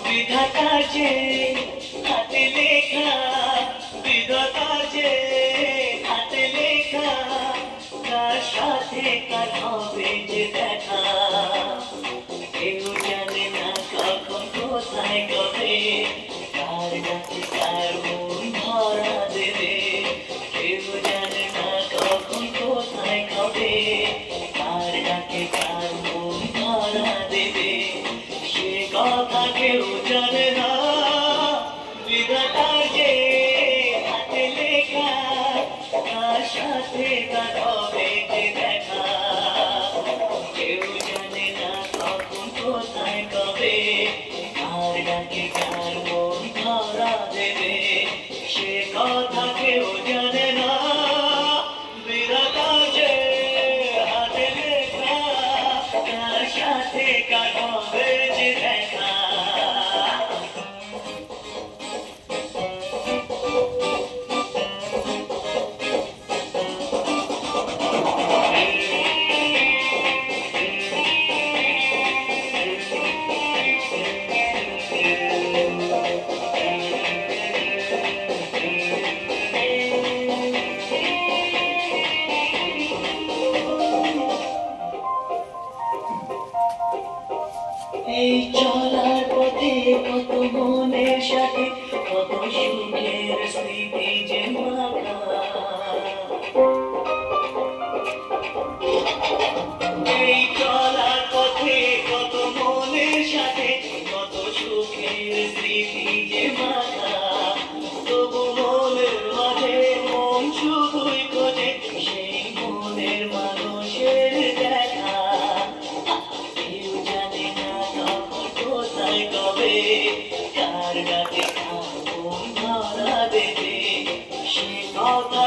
বিধাতা যে হাতে লেখা, বিধাতা যে হাতে লেখা, কার সাথে কার হবে যে দেখা, কেউ জানে না কখন কোথায় কবে, কার কাছে কার মন ধরা দেবে, কেউ জানে না কখন কোথায় কবে, কার কাছে কার মন ধরা দেবে, সে কথা কেউ জানে না। বিধাতা যে হাতে লেখা, তার সাথে তার হবে যে দেখা, কেউ জানে না কখন কোথায় কবে, কার ডাকে কার মন ধরা দেবে, সে কথা কেউ জানে না। বিধাতা যে হাতে লেখা, তার সাথে কার হবে যে দেখা। এই চলার পথে কত মনের সাথে কত সুখের স্মৃতি যে মাখা, এই চলার পথে কত মনের সাথে কত সুখের স্মৃতি যে মাখা, তবু মনের মাঝে মন শুধুই খোঁজে সেই মনের মানুষের দেখা, কেউ জানে না কখন কোথায় কবে, কার ডাকে কার মন ধরা দেবে, সে কথা